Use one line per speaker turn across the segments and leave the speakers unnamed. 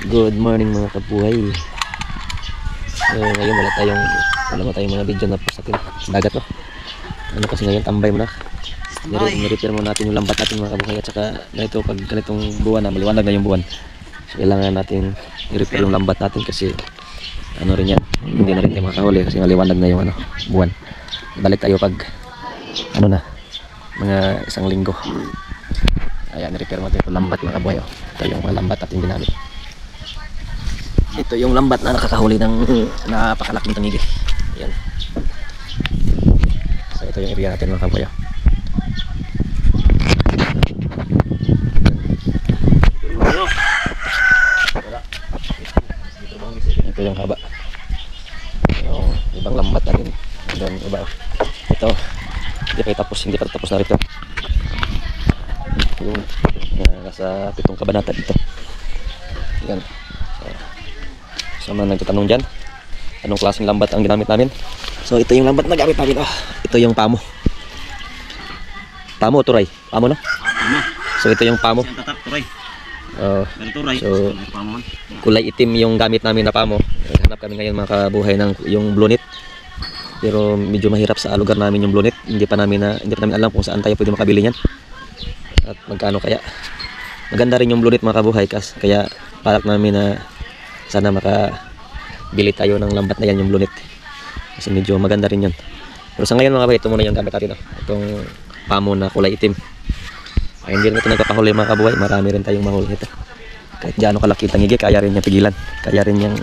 Good morning mga kabuhay. Ngayon wala mo tayong mga video na post natin sa dagat, no? Ano kasi ngayon tambay mo na. Nirepair mo natin yung lambat natin mga kabuhay. At saka ganito, pag ganitong buwan na maliwanag na yung buwan, so kailangan natin i-repair yung lambat natin kasi ano rin yan, hindi na rin tayo makahuli kasi maliwanag na yung buwan. Balik tayo pag ano na, mga isang linggo. Ayan, i-repair mo natin yung lambat mga kabuhay. Ito yung mga lambat natin ginamit. Ito yung lambat na nakakahuli ng napakalaking tangigi. Ayan. So ito yung area natin mga kabuhay. Ito yung haba. Yung ibang lambat natin. Doon iba. Ito. Hindi pa tapos na rito. Yung nasa 7 kabanata dito. Ayan. So mga nagtatanong dyan, anong klaseng lambat ang ginamit namin? So ito yung lambat na gamit namin. Ito yung pamo. Pamo, turay. Pamo, no? So ito yung pamo. So kulay itim yung gamit namin na pamo. Hanap kami ngayon mga kabuhay ng yung blue net. Pero medyo mahirap sa lugar namin yung blue net. Hindi pa namin alam kung saan tayo pwede makabili niyan. At magkano kaya. Maganda rin yung blue net mga kabuhay, kaya balak namin na sana makabili tayo ng lambat na yan, yung blue net. Kasi medyo maganda rin yun. Pero sa ngayon mga kabuhay, ito muna yung gamit natin. Itong pamo na kulay itim. Ay, hindi rin ito nagpapahuli mga kabuhay. Marami rin tayong mahuli ito. Kahit gaano kalaki tangigi, kaya rin niya pigilan. Kaya rin niyang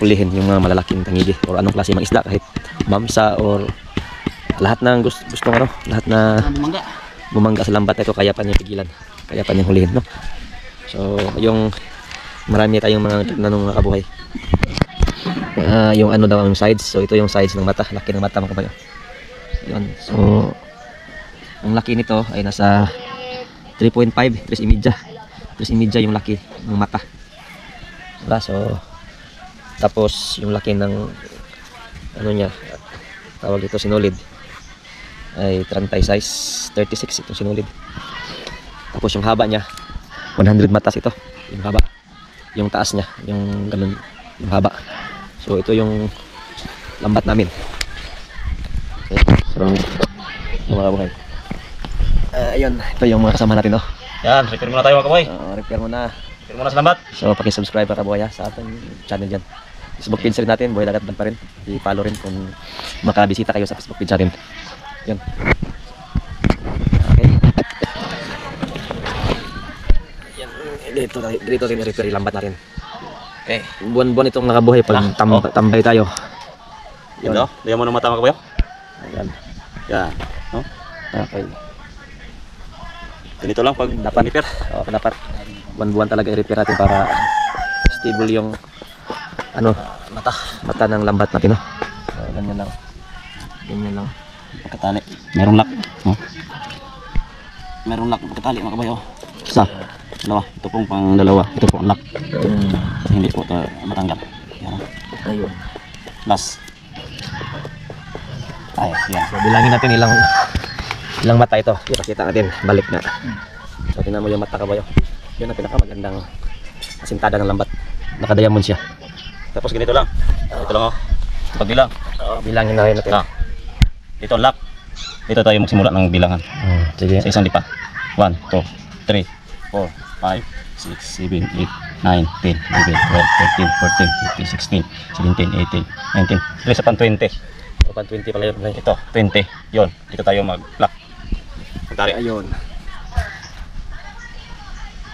hulihin yung mga malalaking tangigi. O anong klase mga isda, kahit mamsa or lahat ng gustong lahat na bumangga sa lambat na ito, kaya pa niya pigilan. Kaya pa niya hulihin, no? So, yung marami tayong mga nanong mga kabuhay. Yung ano daw ang sides. So ito yung sides ng mata, laki ng mata mga kabayo. Yun. So ang laki nito ay nasa 3.5, 3.5 yung laki ng mata. Diba? So tapos yung laki ng ano niya, tawag ito sinulid, ay 30 size, 36 itong sinulid. Tapos yung haba niya 100 matas ito, yung haba. Yung taas niya, yung ganun, yung haba. So ito yung lambat namin. Okay. So mga kabuhay, ayun, ito yung mga kasama natin, no?
Yan, repair muna tayo mga kabuhay.
Repair muna
Sa lambat.
So paki-subscribe mga kabuhay sa ating channel dyan. Facebook page rin natin, Boy Dagat Vlog pa rin. I-follow rin kung makabisita kayo sa Facebook page natin. Yun. Dito rin i-repair yung lambat natin. Okay, buwan-buwan itong nakabuhay pag tambay tayo.
Yun, no? Diyan mo na mata mga kabuhay.
Ayan.
Yan, no?
Okay.
Ganito lang pag dapat repair.
Dapat buwan-buwan talaga i-repair natin para stable yung mata ng lambat natin, no? So, ganyan lang.
Pagkatali. Merong lock, no? Merong lock pagkatali mga kabuhay. Isa. Dalawa, ito pong pang dalawa, ito pong lock. Kasi hindi po ito matanggal. Yan.
Ayun.
Last. Ay, yan.
So bilangin natin ilang mata ito. Ipakita natin, balik na. So tingnan mo yung mata kabayo. Yun ang pinakamagandang asintada ng lambat. Naka-diamond siya.
Tapos ganito lang. Ito lang pagbilang.
Bilangin na rin natin.
Dito lock. Dito tayo magsimula ng bilangan.
Sige.
Sa isang lipa. 1, 2, 3, 4, 5, 6, 7, 8, 9, 10, 11, 12, 13, 14, 15, 16, 17, 18, 19. Isa pang 20.
Pang 20 pala yun.
Ito, 20. Yun, dito tayo mag-lock. Magtari.
Ayun.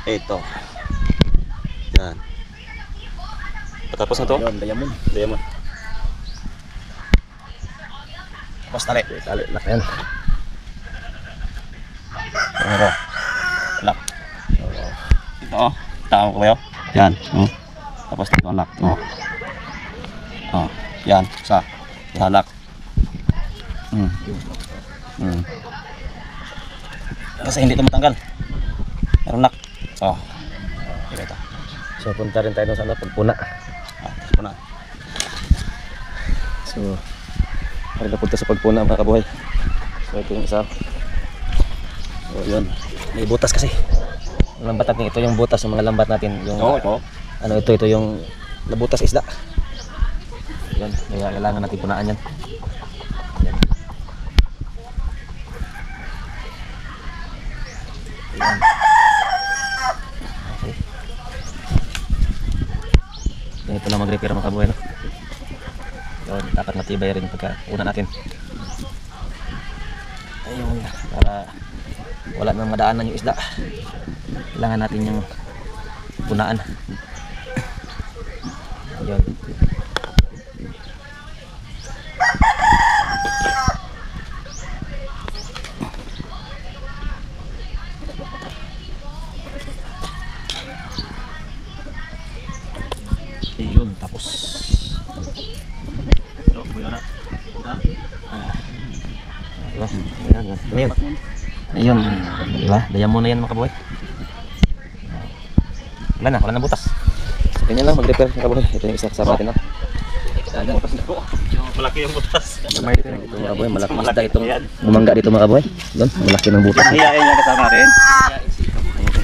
Ito. Yan. Patapos na to.
Ayun, diamond.
Tapos tali.
Tali, lock yan.
Pero, lock. Ito, tama ko ba yun? Yan. Tapos dito ang lock. Yan, sa lock. Kasi hindi ito matanggal. Meron lock. Ito.
So punta rin tayo sa pagpuna.
Puna.
So para napunta sa pagpuna mga kabuhay. So ito yung isa. So yun, may butas kasi. lambat natin. Ito yung butas ng mga lambat natin. Yung,
ito.
ano ito yung nabutas isda. Yan, kaya kailangan natin punaan yan. Yan. Yan. Okay. Ganito lang mag-repair mga kabuhay, no? Yun, dapat matibay rin pagka una natin. Ayun, para wala nang madaanan yung isda. Kailangan natin yung punaan. Ayun. Ayun, tapos.
Ito, buyo na.
Ayun. Ayun. Diba? Dayan mo na yan mga kabuhay. Wala na butas. Ganyan lang mag-repair mga kabuhay. Ito yung isa kasama natin, no?
Malaki yung butas.
Ito mga kabuhay, malaki isda itong bumangga dito mga kabuhay. Doon, malaki ng butas.
Hiyain niya kasama natin.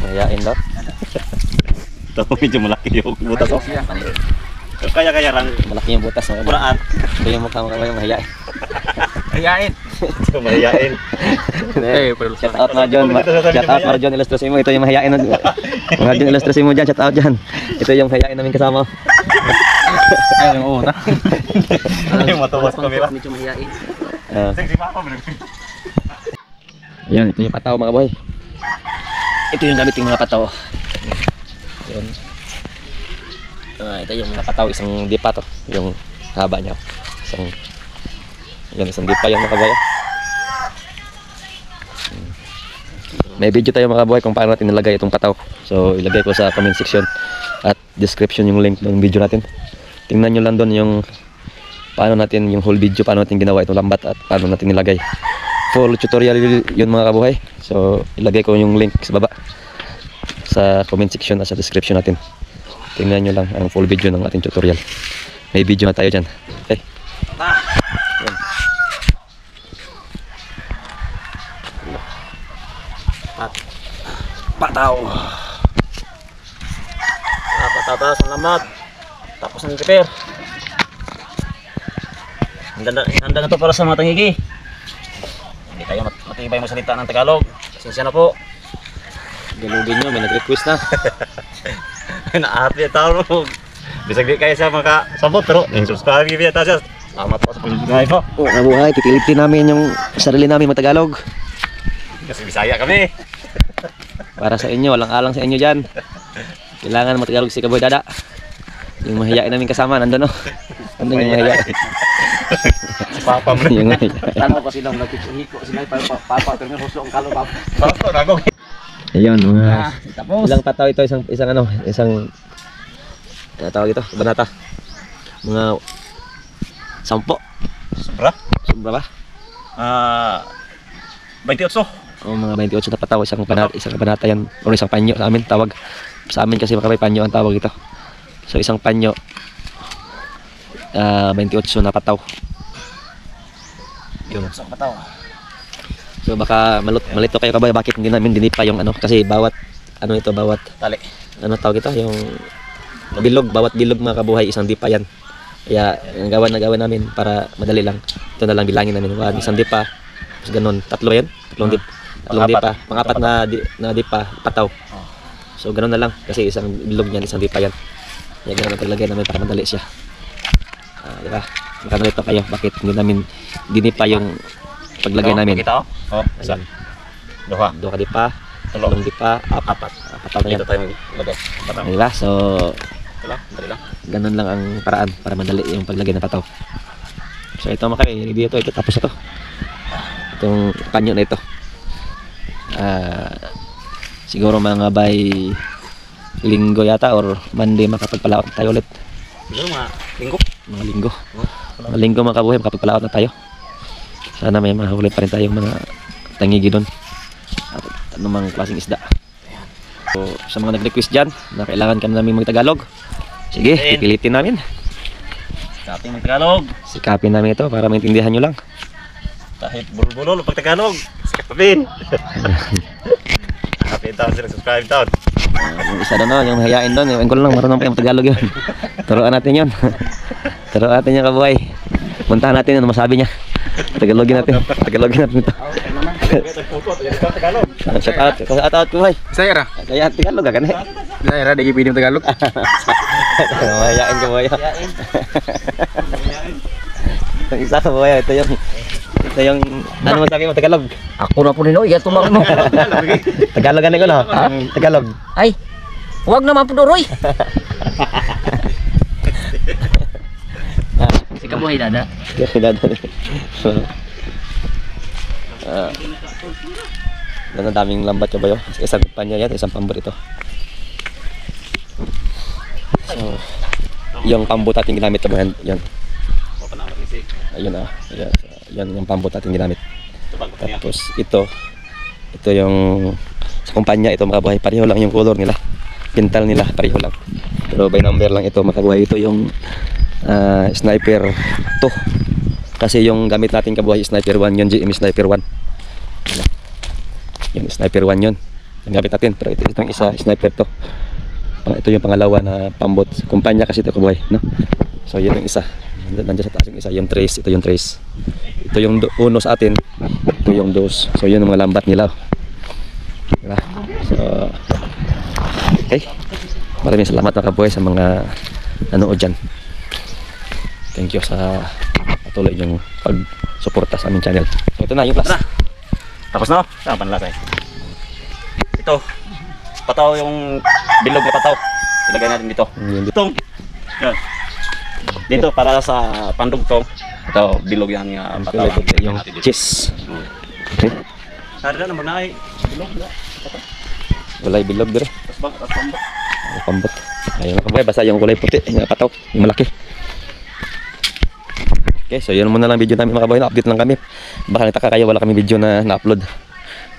Mahihain daw.
Ito, medyo malaki yung butas. Oh. Kaya lang.
Malaki yung butas. Mga kabuhay.
Buraan.
Ito yung mukha mga kabuhay, mahihain.
Hiyain. Ito, mahiyain.
Shout out mga John. Shout out mga John, ilustrasi mo. Ito yung mahihain. Mga John, ilustrasi mo dyan. Shout out dyan. Ito yung mahihain namin kasama.
Ay, yung una. Yung matawas kami ba?
Medyo mahihain.
Si Papa.
Ayan, ito yung pataw mga boy. Ito yung gamit yung mga pataw. Ayan. Ito yung mga pataw, isang dipa to. Yung haba niya. Isang dipa yung mga boy. May video tayo mga boy kung paano natin nilagay itong pataw. So ilagay ko sa comment section at description yung link ng video natin. Tingnan nyo lang doon yung paano natin yung whole video, paano natin ginawa itong lambat at paano natin nilagay. Full tutorial yun mga kabuhay. So ilagay ko yung link sa baba sa comment section at sa description natin. Tingnan nyo lang ang full video ng ating tutorial. May video na tayo dyan. Okay. Yan. Pataw. Patatas ang lambat. Tapos ang repair. Handa na to para sa mga tangigi. Hindi tayo matibay magsalita ng Tagalog. Pasensya na po. Galugin nyo, may nag-request na.
Naati tao mo. Bisag di kayo sa makasabot pero yung subscribe niya ta siya. Salamat po sa pag-subscribe po.
Oh, nabuhay, pipilitin namin yung sarili namin matagalog.
Kasi Bisaya kami.
Para sa inyo, walang alang sa inyo dyan. Kailangan matagalog si Kaboy Dada. Yung mahiyain namin kasama, nandun no. Nandun yung mahiyain.
Si Papa mo.
Yung mahiyain.
Tanong ko silang nagkikihiko sila papa pero may husto ang kalo papa.
Papa nagong.
Ayun, mga
Tapos
ilang pataw ito, isang tawag ito, banata. Mga 10.
Sobra.
Sobra ba?
28.
O mga 28 na pataw, isang banata yan, o isang panyo sa amin, tawag. Sa amin kasi makabay panyo ang tawag ito. So isang panyo, 28 na pataw. Yun.
sa pataw.
So baka malito kayo kaboy, bakit hindi namin dinipa yung ano, kasi bawat
Tali.
ano tawag ito, yung bawat bilog mga kabuhay, isang dipa yan. Kaya ang gawin namin para madali lang, ito na lang bilangin namin, isang dipa, tapos ganun, tatlo yan, tatlong dipa, pang-apat na dipa, pataw. So ganun na lang, kasi isang bilog niyan, isang dipa yan. Kaya ganun ang paglagay namin para madali siya. Diba? Baka malito kayo, bakit hindi namin dinipa yung paglagay namin.
Kita oh. Isa. Duha.
Dua dipa, tatlong dipa, apat. Pataw na yan.
Dito tayo maglagay. Pataw.
Diba? So
Wala, dali lang.
ganun lang ang paraan para madali yung paglagay ng pataw. So ito mga kami, ito tapos na to. Itong panyo na ito. Siguro mga by linggo yata or Monday makapagpalaot tayo ulit.
Siguro mga linggo.
Mga linggo. Mga linggo mga kabuhay, makapagpalaot na tayo. Sana may mahuli pa rin tayong mga tangigi doon. At anumang klaseng isda. So sa mga nag-request dyan na kailangan kami namin mag-Tagalog, sige, pipilitin namin.
Dating Tagalog.
Sikapin namin ito para maintindihan nyo lang.
Kahit bulol-bulol pag Tagalog. Sikap pa din. subscribe down.
Yung isa doon, yung hayain doon, yung ko lang, marunong pa yung Tagalog yun. Turuan natin yun. Turuan natin yung kabuhay. Puntahan natin ano masabi niya. Tagalogin natin ito. Shout out ko, boy.
Saya ra.
Kaya Tagalog ka na.
Saya ra di pwede Tagalog.
Mayayain ka, boy. Yung isa ka, boy. Ito yung ano masabi mo Tagalog?
Ako na po nino, iya tumak mo.
Tagalog ano ko no? Tagalog.
Ay, huwag naman po Roy. Si kabuhay dada.
Yes, dada. Ang daming lambat ka ba yun? Isang kumpanya yan, isang pambot ito. So, yung pambot ating ginamit ito yan. Yan. Ayun ah. Yan yung pambot ating ginamit. Tapos ito yung sa kumpanya ito makabuhay. Pareho lang yung color nila. Pintal nila, pareho lang. Pero by number lang ito makabuhay. Ito yung Sniper 2. Kasi yung gamit natin kabuhay Sniper 1 yun, GM Sniper 1. Yung Sniper 1 yun. Yung gamit natin. Pero itong isa Sniper 2. Ito yung pangalawa na pambot. Kumpanya kasi ito kabuhay. No? So yun yung isa. Nandiyan sa taas yung isa. Yung trace. Ito yung trace. Ito yung uno sa atin. Ito yung dos. So yun yung mga lambat nila. Diba? So okay. Maraming salamat mga kabuhay sa mga nanood dyan. Thank you sa patuloy yung pag-suporta sa aming channel. So, ito na yung class.
Tapos na? Saan panlasa eh? Ito. Pataw yung bilog na pataw. Ilagay natin dito. Itong. Yan. Dito para sa pandugtong. Ito, bilog yan nga pataw.
Yung cheese. Okay.
Sarda na magnaay. Bilog na.
Kulay bilog dire.
Tapos pambot.
Pambot. Ayun mga kabuhay. Basta yung kulay puti. Yung pataw. Yung malaki. Okay, so yun muna lang video namin mga kabuhay. Na-update lang kami. Baka nagtaka kayo wala kami video na na-upload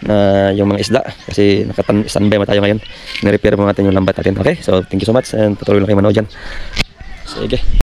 na yung mga isda. Kasi naka-standby tayo ngayon. Nirepair mo natin yung lambat natin. Okay, so thank you so much and patuloy lang kayo manood dyan. Sige.